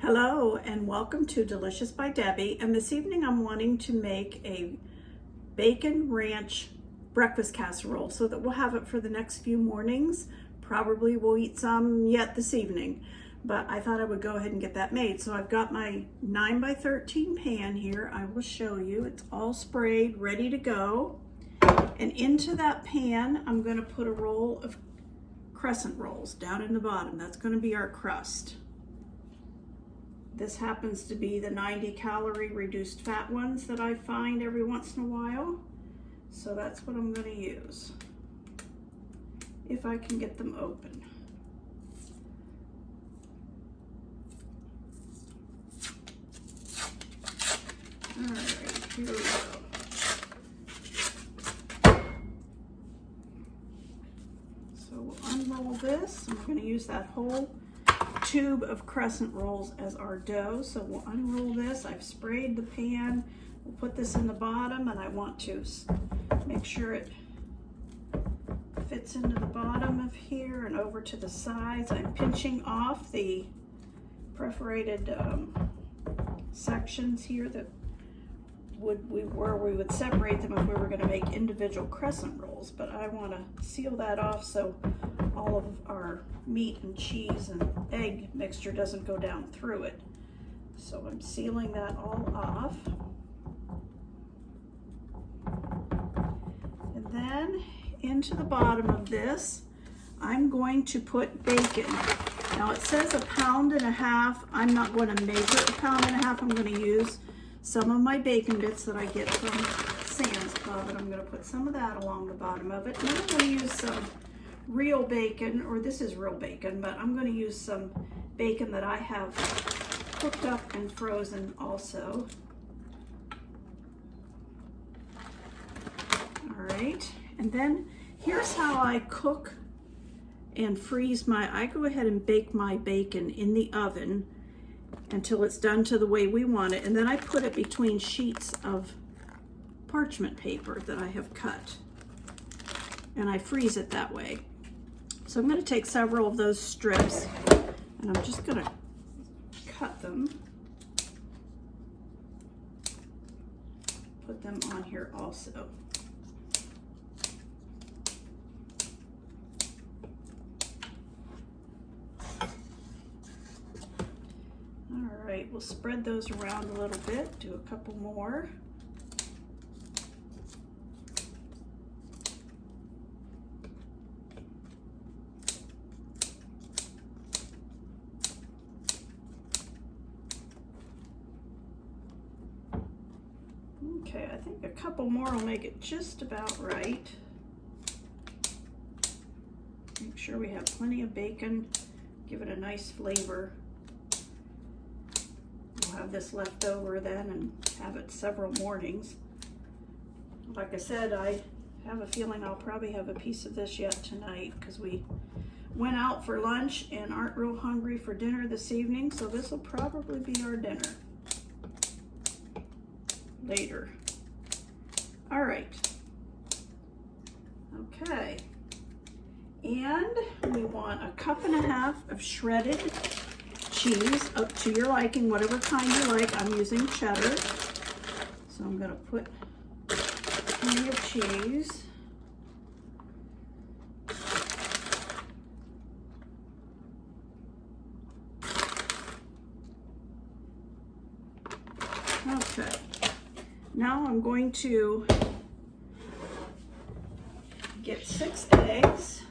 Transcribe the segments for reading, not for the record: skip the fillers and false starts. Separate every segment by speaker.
Speaker 1: Hello and welcome to Delicious by Debbie, and this evening I'm wanting to make a bacon ranch breakfast casserole so that we'll have it for the next few mornings. Probably we'll eat some yet this evening, but I thought I would go ahead and get that made. So I've got my 9x13 pan here. I will show you. It's all sprayed, ready to go. And into that pan, I'm going to put a roll of crescent rolls down in the bottom. That's going to be our crust. This happens to be the 90-calorie reduced fat ones that I find every once in a while. So that's what I'm going to use, if I can get them open. All right, here we go. So we'll unroll this. I'm going to use that whole tube of crescent rolls as our dough. So we'll unroll this. I've sprayed the pan. We'll put this in the bottom, and I want to make sure it fits into the bottom of here and over to the sides. I'm pinching off the perforated sections here that where we would separate them if we were going to make individual crescent rolls, but I want to seal that off so all of our meat and cheese and egg mixture doesn't go down through it. So I'm sealing that all off. And then into the bottom of this, I'm going to put bacon. Now it says 1.5 pounds. I'm not going to measure 1.5 pounds. I'm going to use some of my bacon bits that I get from Sam's Club, and I'm going to put some of that along the bottom of it. And then I'm going to use some real bacon, or this is real bacon, but I'm going to use some bacon that I have cooked up and frozen also. All right, and then here's how I cook and freeze I go ahead and bake my bacon in the oven until it's done to the way we want it, and then I put it between sheets of parchment paper that I have cut, and I freeze it that way. So I'm going to take several of those strips, and I'm just going to cut them, put them on here also. All right, we'll spread those around a little bit, do a couple more. Okay, I think a couple more will make it just about right. Make sure we have plenty of bacon, give it a nice flavor. We'll have this left over then and have it several mornings. Like I said, I have a feeling I'll probably have a piece of this yet tonight because we went out for lunch and aren't real hungry for dinner this evening, so this will probably be our dinner later. All right. Okay. And we want 1.5 cups of shredded cheese, up to your liking, whatever kind you like. I'm using cheddar. So I'm going to put plenty of cheese. Okay. Now I'm going to get 6 eggs.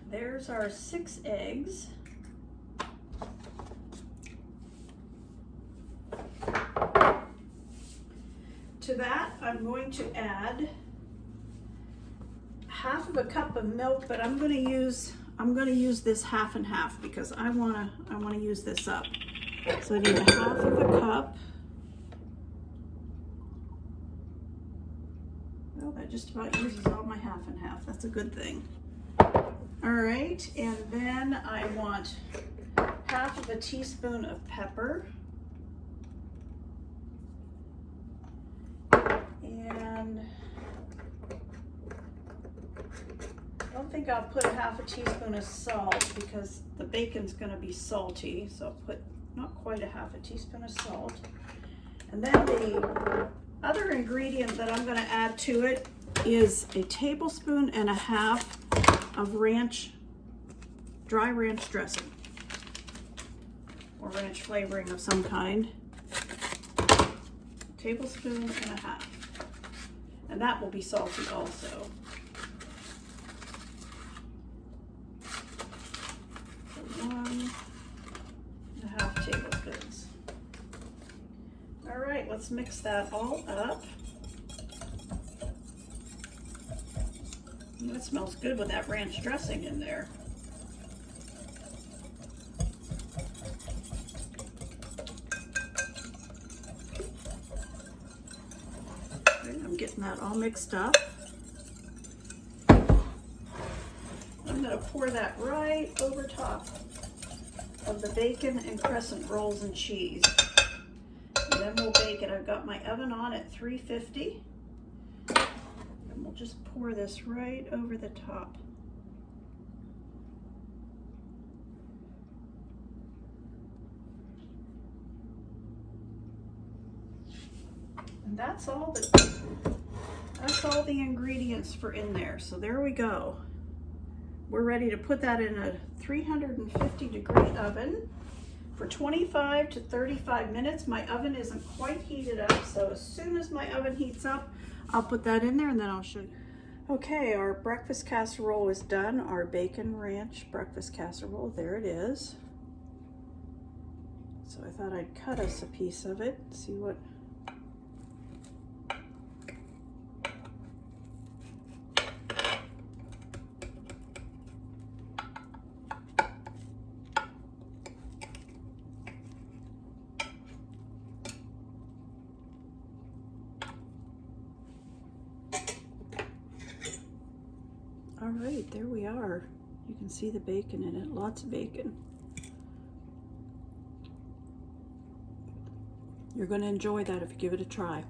Speaker 1: There's our 6 eggs. To that, I'm going to add 1/2 cup of milk, but I'm going to use I'm going to use this half and half because I want to use this up. So I need a half of a cup. Well, that just about uses all my half and half. That's a good thing. All right, and then I want half of a teaspoon of pepper. And I don't think I'll put a half a teaspoon of salt because the bacon's going to be salty. So I'll put not quite a half a teaspoon of salt. And then the other ingredient that I'm going to add to it is a tablespoon and a half of dry ranch dressing or ranch flavoring of some kind. A tablespoon and a half. And that will be salty also. So 1.5 tablespoons. All right, let's mix that all up. That smells good with that ranch dressing in there. I'm getting that all mixed up. I'm going to pour that right over top of the bacon and crescent rolls and cheese. And then we'll bake it. I've got my oven on at 350. And we'll just pour this right over the top. And that's all the ingredients for in there. So there we go. We're ready to put that in a 350-degree oven for 25 to 35 minutes. My oven isn't quite heated up, so as soon as my oven heats up, I'll put that in there and then I'll show you. Okay, our breakfast casserole is done. Our bacon ranch breakfast casserole, there it is. So I thought I'd cut us a piece of it, see what. All right, there we are. You can see the bacon in it, lots of bacon. You're going to enjoy that if you give it a try.